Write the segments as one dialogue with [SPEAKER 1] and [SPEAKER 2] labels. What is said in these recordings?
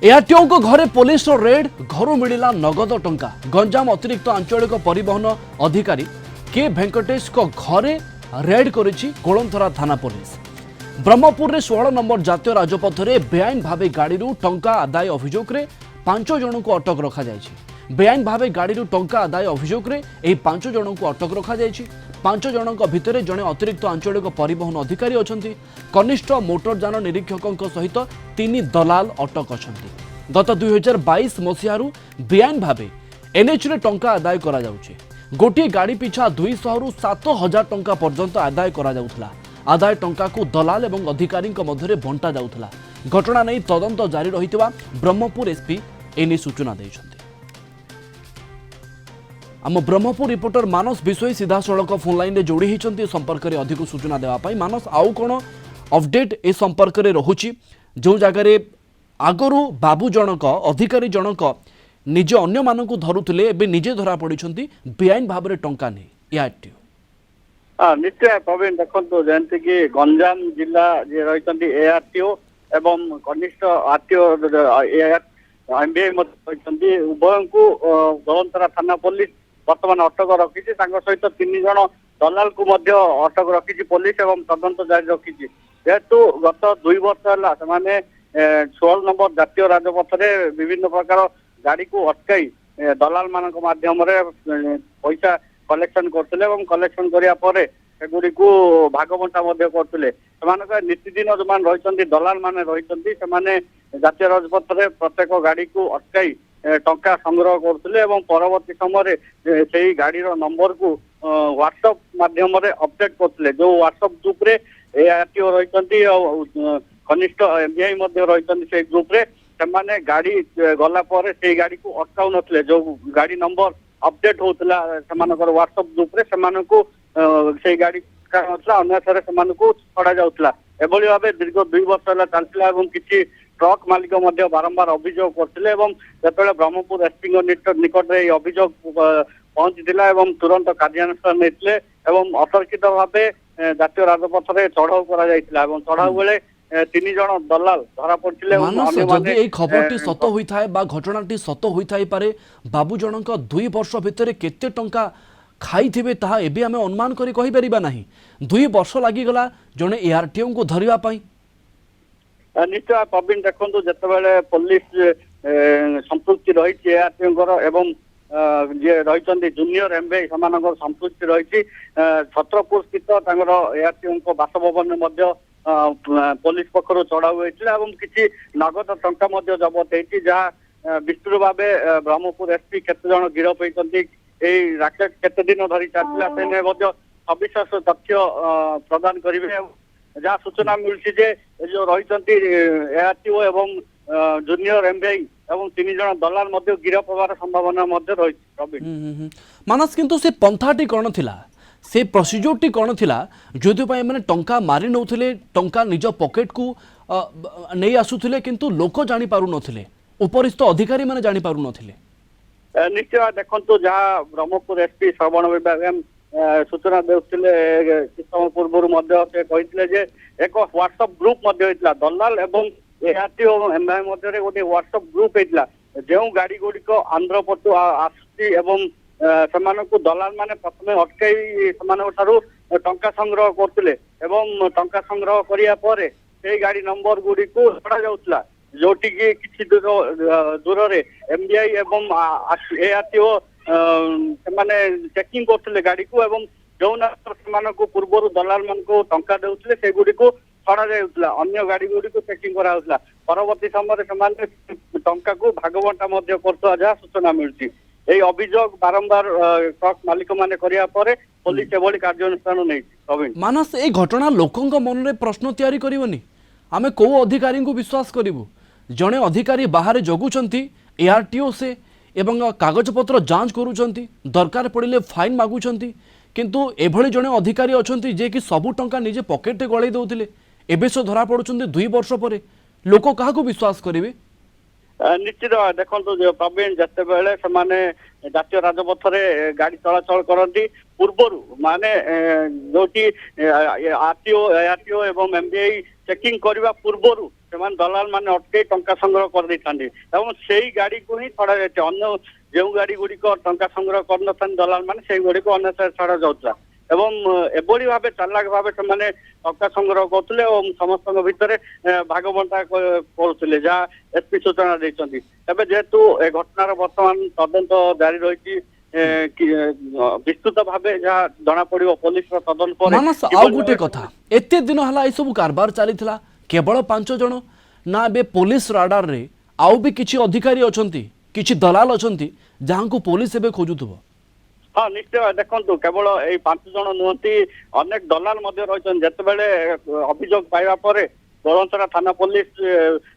[SPEAKER 1] ARTO को घरे police red घर मिला नगद टंका। गंजाम अतिरिक्त आंचलिक परिवहन अधिकारी के वेंकटेश को घरे रेड करिछि कोलंथरा थाना पुलिस। ब्रह्मपुर में 16 नंबर जातीय राजपथ में बेआईन भावे गाड़ी टंका आदाय अभियोग में 5 जन को अटक रखा जायछि। बेआईन भावे गाड़ी टंका आदाय अभियोग में यह 5 जन को अटक रखा जायछि। 5 जन भितर जड़े अतिरिक्त आंचलिक परिवहन अधिकारी अछंती। कनिष्ठ मोटरयान निरीक्षकों सहित 3 दलाल अटक अछंती। गत 2022 मसीहारू बेआईन भावे एनएच रे टंका आदाय करा जाउछे। गोटे गाड़ी पिछा 200 रु 7,000 टंका पर्यंत आदाय करा जाउथला। आदाय टंका को दलाल एवं अधिकारी मध्य बंटा जाउथला। घटना नहीं तदंत जारी रहितबा ब्रह्मपुर एसपी एने सूचना दैछंती। आम ब्रह्मपुर रिपोर्टर मानस विषय सीधा सड़क फोन लाइन में जोड़ी होती संपर्क में अधिक सूचना देवाई। मानस आउ कौन अपडेट ए संपर्क में रोचे जो जगार आगरू बाबू जनक अधिकारी जनक निजे अन्य मानक धरुले एवं निजे धरा पड़ी बेआईन भाव में टंका नहीं एआरटीओ।
[SPEAKER 2] निश्चय प्रवीण देखो जमती कि गंजाम जिला जे रही एआरटीओ एवं कनिष्ठ आरटीओ एमबीआई उभय को गलंतरा थाना पुलिस वर्तमान अटक रखी सहित 3 जन दलाल को अटक रखी पुलिस एवं तदंत जारी रखी। जेहेतु गत 2 वर्ष है 16 नंबर जातीय राजपथ में विभिन्न प्रकार गाड़ी को अटकाई दलाल मान माध्यम पैसा कलेक्शन करते कलेक्शन कराया सेगुड़ी को भागबंटा करते नीतिदिन जो मान रही दलाल मान रही जातीय राजपथ में प्रत्येक गाड़ी को अटकाई टंका संग्रह करते परवर्ती समय से गाड़ीर नंबर को व्हाट्सएप माध्यम अपडेट करते। जो व्हाट्सएप ग्रुप रे एआरटीओ रही कनिष्ठ एमबीआई रही से ग्रुप रे से गाड़ी गला से गाड़ी को अटकाउ नथिले। जो गाड़ी नंबर अपडेट होता व्हाट्सएप ग्रुप रे से गाड़ी अन्यथार से छड़ा जाऊला। एभली भाव दीर्घ 2 वर्ष है चलता किसी ट्रक मालिक बारंबार अभियोग करते जो ब्रह्मपुर एसपी निकट में अभियोग पहुंची तुरंत कार्यानुष्ठान नहीं अतर्कित भाव जातीय राजपथ में चढ़ाऊ कर चढ़ाऊ बेले 3 जन दलाल धरा पड़े।
[SPEAKER 1] खबर सत होता है घटना सत होता पारे बाबू जनक 2 वर्ष भितर केते टंका खाई थे ताहा एबे आमे अनुमान करी कहि परिबा नाही। 2 वर्ष लागिगला जने एआरटीओ को धरिबा पई।
[SPEAKER 2] निश्चय प्रवीण देखो जिते पुलिस संपृक्ति रही एआरटीओ एवं जे रही जूनियर एमबीआई संपृक्ति रही छत्रपुर स्थित एआरटीओ बासभवन में पुलिस पक्षर चढ़ाऊ होता किसी नगद टंका जबत होती जहाँ विस्तृत भाव ब्रह्मपुर एसपी केते जन गिरफ होती राकेट केते दिन धरी चलता से सविशेष तथ्य प्रदान करेंगे। जहाँ सूचना मिलती जो रही एआरटीओ एवं जूनियर एमबीआई एवं 3 जन दलाल गिरफ होवार संभावना रही।
[SPEAKER 1] मानस किंतु से पंथाटी कौन थिला से प्रोसीजरटी कौन थिला जो मैंने टंका मारी नौथिले टंका निज पॉकेट को नहीं आसुथिले किंतु लोक जानी पारु नथिले उपरिस्थ अधिकारी माने जानी पारु नथिले।
[SPEAKER 2] निश्चय देखो जहाँ ब्रह्मपुर एसपी श्रवण विभाग सूचना देउथिले किछ समय पूर्व कहते एक व्हाट्सएप ग्रुप दलाल एवं एआरटीओ एमआई मध्य गोटे व्हाट्सएप ग्रुप होता जो गाड़ी गुड़िक आंध्र पटु आसुची एवं से दलाल माने प्रथम अटकई से टंका संग्रह करते टंका संग्रह करिया से गाड़ी नंबर गुड़ी को छड़ा जाउतला जोटी किसी दूर रे एमबीआई एवं एआरटीओ से चेकिंग करते गाड़ी को एवं जो से पूर्व दलाल मान को टंका देउतले से गुड़ी को छड़ा जाउतला अन्य गाड़ी गुड़ी को चेकिंग कराउतला। परवर्ती समय से टंका को भागबंटा करता जहाँ सूचना मिलती यही अभियोग बारंबार ट्रक मालिक माने करिया परे पुलिस एभली कार्यानुष्ठान नहीं।
[SPEAKER 1] मानस ए घटना लोकंक मन में प्रश्न तैयारी करबनी आमे को अधिकारी को विश्वास करिवु जड़े अधिकारी बाहर जगुचंती एआरटीओ से एवं कागजपत्र जांच करूचंती दरकार पड़िले फाइन मागुचंती किंतु एभली जड़े अधिकारी अछंती जे कि सबु टंका निजे पॉकेट रे गळै दउथिले एबे से धरा पड़ुचंती 2 वर्ष परे लोक काहाको विश्वास करिवे।
[SPEAKER 2] निश्चित देखो प्रवीण जिते बेले से जातीय राजपथ में गाड़ी चलाचल करती पूर्वर माने जो आरटीओ एआरटीओ एवं एमबीआई चेकिंग करने पूर्वर ସେମାନେ ଦଲାଲ ମାନେ ଅଟକେଇ ଟଙ୍କା ସଂଗ୍ରହ କରିଦେଇଥାନ୍ତି ଏବଂ ସେଇ ଗାଡିକୁ ହିଁ ଛଡା ଯାଇଛି। ଅନ୍ୟ ଯେଉଁ ଗାଡି ଗୁଡିକ ଟଙ୍କା ସଂଗ୍ରହ କରିନଥାନ୍ତି ଦଲାଲ ମାନେ ସେଇ ଗୁଡିକୁ ଅନ୍ୟଥାରେ ଛଡା ଯାଉଥିଲା ଏବଂ ଏଭଳି ଭାବେ ଚାଲାକ ଭାବେ ସେମାନେ ଟଙ୍କା ସଂଗ୍ରହ କରୁଥିଲେ ଏବଂ ସମସ୍ତଙ୍କ ଭିତରେ ଭାଗବଣ୍ଟା କରୁଥିଲେ, ଯାହା ଏସପି ସୂଚନା ଦେଇଛନ୍ତି। ଏବେ ଯେହେତୁ ଏ ଘଟଣାର ବର୍ତ୍ତମାନ ତଦନ୍ତ ଜାରି ରହିଛି, ବିସ୍ତୃତ ଭାବେ ଯାହା ଜଣା ପଡିବ ପୋଲିସର ତଦନ୍ତ ପରେ।
[SPEAKER 1] ମାନସ ଆଉ ଗୋଟେ କଥା, ଏତେ ଦିନ ହେଲା এই ସବୁ କାରବାର ଚାଲିଥିଲା କେବଳ 5 ଜଣ ନା ଏବେ ପୋଲିସ ରାଡାରରେ ଆଉ ବି କିଛି ଅଧିକାରୀ ଅଛନ୍ତି, କିଛି ଦଲାଲ ଅଛନ୍ତି ଯାହାଙ୍କୁ ପୋଲିସ ଏବେ ଖୋଜୁଥିବ?
[SPEAKER 2] ହଁ ନିଶ୍ଚୟ, ଦେଖନ୍ତୁ କେବଳ ଏଇ 5 ଜଣ ନୁହନ୍ତି, ଅନେକ ଦଲାଲ ମଧ୍ୟ ରହିଛନ୍ତି। ଯେତେବେଳେ ଅଭିଯୋଗ ପାଇବା ପରେ ଦୋଳନ୍ତରା ଥାନା ପୋଲିସ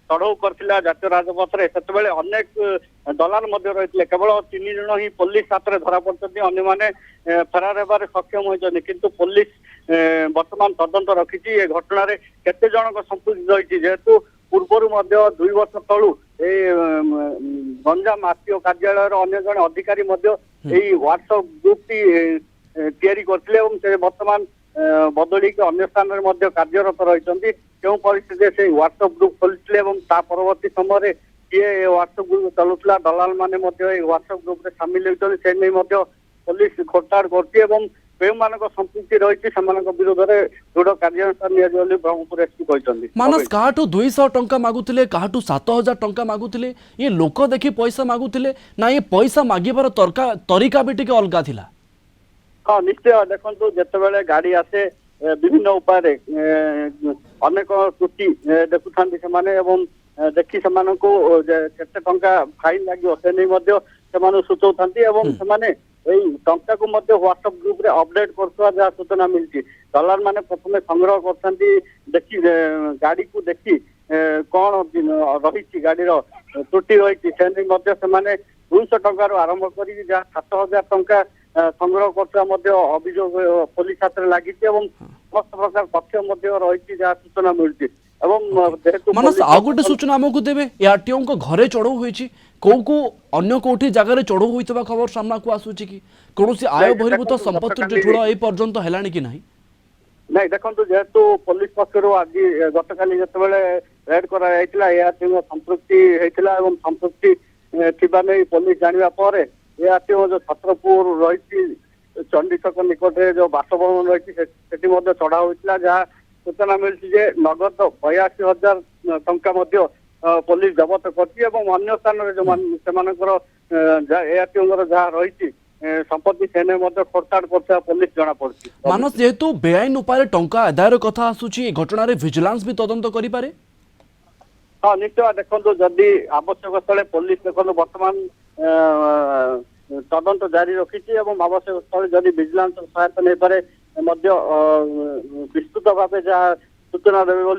[SPEAKER 2] ଚଢଉ କରିଥିଲା ଜାତୀୟ ରାଜପଥରେ, ସେତେବେଳେ ଅନେକ ଦଲାଲ ମଧ୍ୟ ରହିଥିଲେ। କେବଳ 3 ଜଣ ହିଁ ପୋଲିସ ହାତରେ ଧରା ପଡିଛନ୍ତି, ଅନ୍ୟମାନେ ଫେରାର ହେବାରେ ସକ୍ଷମ ହୋଇଛନ୍ତି। କିନ୍ତୁ ପୋଲିସ ବର୍ତ୍ତମାନ ତଦନ୍ତ ରଖିଛି ଏ ଘଟଣାରେ କେତେ ଜଣଙ୍କ ସମ୍ପୃକ୍ତି ରହିଛି। ଯେହେତୁ ପୂର୍ବରୁ ମଧ୍ୟ 2 ବର୍ଷ ତଳୁ ଏଇ ଗଞ୍ଜାମ ଆରଟିଓ କାର୍ଯ୍ୟାଳୟର ଅନ୍ୟ ଜଣେ ଅଧିକାରୀ ମଧ୍ୟ ଏଇ ହ୍ୱାଟ୍ସଆପ ଗ୍ରୁପଟି ତିଆରି କରିଥିଲେ ଏବଂ ସେ ବର୍ତ୍ତମାନ ବଦଳିକି ଅନ୍ୟ ସ୍ଥାନରେ ମଧ୍ୟ କାର୍ଯ୍ୟରତ ରହିଛନ୍ତି। କେଉଁ ପରିସ୍ଥିତିରେ ସେଇ ହ୍ୱାଟ୍ସଆପ ଗ୍ରୁପ ଖୋଲିଥିଲେ ଏବଂ ତା ପରବର୍ତ୍ତୀ ସମୟରେ କିଏ ହ୍ୱାଟ୍ସଆପ ଗ୍ରୁପ ଚଲାଉଥିଲା, ଦଲାଲ ମାନେ ମଧ୍ୟ ଏଇ ହ୍ୱାଟ୍ସଆପ ଗ୍ରୁପରେ ସାମିଲ ହେଉଛନ୍ତି, ସେ ନେଇ ମଧ୍ୟ ପୋଲିସ ଖୋଳତାଡ କରୁଛି ଏବଂ କେଉଁମାନଙ୍କ ସମ୍ପୃକ୍ତି ରହିଛି ସେମାନଙ୍କ ବିରୋଧରେ ଦୃଢ କାର୍ଯ୍ୟାନୁଷ୍ଠାନ ନିଆଯିବ ବୋଲି ବ୍ରହ୍ମପୁର ଏସପି କହିଛନ୍ତି।
[SPEAKER 1] ମାନସ କାହାଠୁ 200 ଟଙ୍କା ମାଗୁଥିଲେ, କାହାଠୁ 7000 ଟଙ୍କା ମାଗୁଥିଲେ, ये लोक देखी पैसा मागुଥିଲେ ନା ये पैसा मागिबार तरीका भी टिके अलगा थिला?
[SPEAKER 2] हाँ निश्चय, देखो जितेबाला गाड़ी आसे विभिन्न उपाय अनेक त्रुटि देखुता देखी से टंका फाइन लगे से नहीं सूचौता टंका को व्हाट्सएप ग्रुप रे अपडेट कर जहाँ सूचना मिलती। दलाल माने प्रथम संग्रह कर देखी गाड़ी को देखी कौन रही गाड़ी त्रुटि रही से 200 टंकार आरंभ कर 7000 टंका संग्रह कर अभियोग पुलिस हाथ में लगी समस्त प्रकार तथ्य रही जहाँ सूचना मिलती।
[SPEAKER 1] मानस आ गोटे सूचना आमको देवे आरटीओ को घरे चढ़ऊ होईची को अन्य कोठी जगह चढ़ऊ होइतबा खबर सामना को आसुची कि कोनोसी आय बहिर्भूत संपत्ति ठुळ ए पर्यंत हेलानी कि नाही?
[SPEAKER 2] नहीं देखो जेहेतु पुलिस पक्षर आज गतकाली जितेबाला रेड कर संपृक्ति होता संपृक्ति थिबा नहीं पुलिस जानिबा पर एआरटीओ जो छत्रपुर रही चंडी छक निकट में जो बासभवन रही चढ़ा होता जहाँ सूचना मिली जे नगद 82,000 टंका पुलिस जबत कर स्थान एआरटीओ जहाँ रही संपत्ति से खोलताड़ कर पुलिस जना पड़ी।
[SPEAKER 1] मानस जेहेतु बेआईन उपाय टंका आदायर कथा आसुची घटना विजिलेंस भी तदंत करि पारे?
[SPEAKER 2] हाँ निश्चय, देखो जदि आवश्यक स्थले पुलिस देखो बर्तमान तदंत जारी रखी आवश्यक स्थले जदि विजिलेंस सहायता नहीं पारे विस्तृत भाव जहाँ सूचना देवे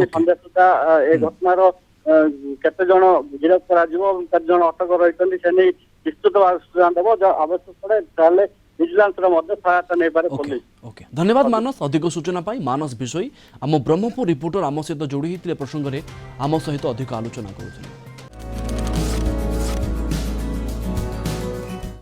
[SPEAKER 2] संध्या सुधा ए घटनार केते जन गिरफ कर अटक रही से नहीं विस्तृत भाव सूचना देव आवश्यक स्थले विजिलेंस सहायता नहीं पारे पुलिस।
[SPEAKER 1] ओके धन्यवाद मानस, अधिक सूचना पाई मानस विषय आम ब्रह्मपुर रिपोर्टर आम सहित जोड़ी होते प्रसंग में आम सहित अधिक आलोचना करुଥିଲେ।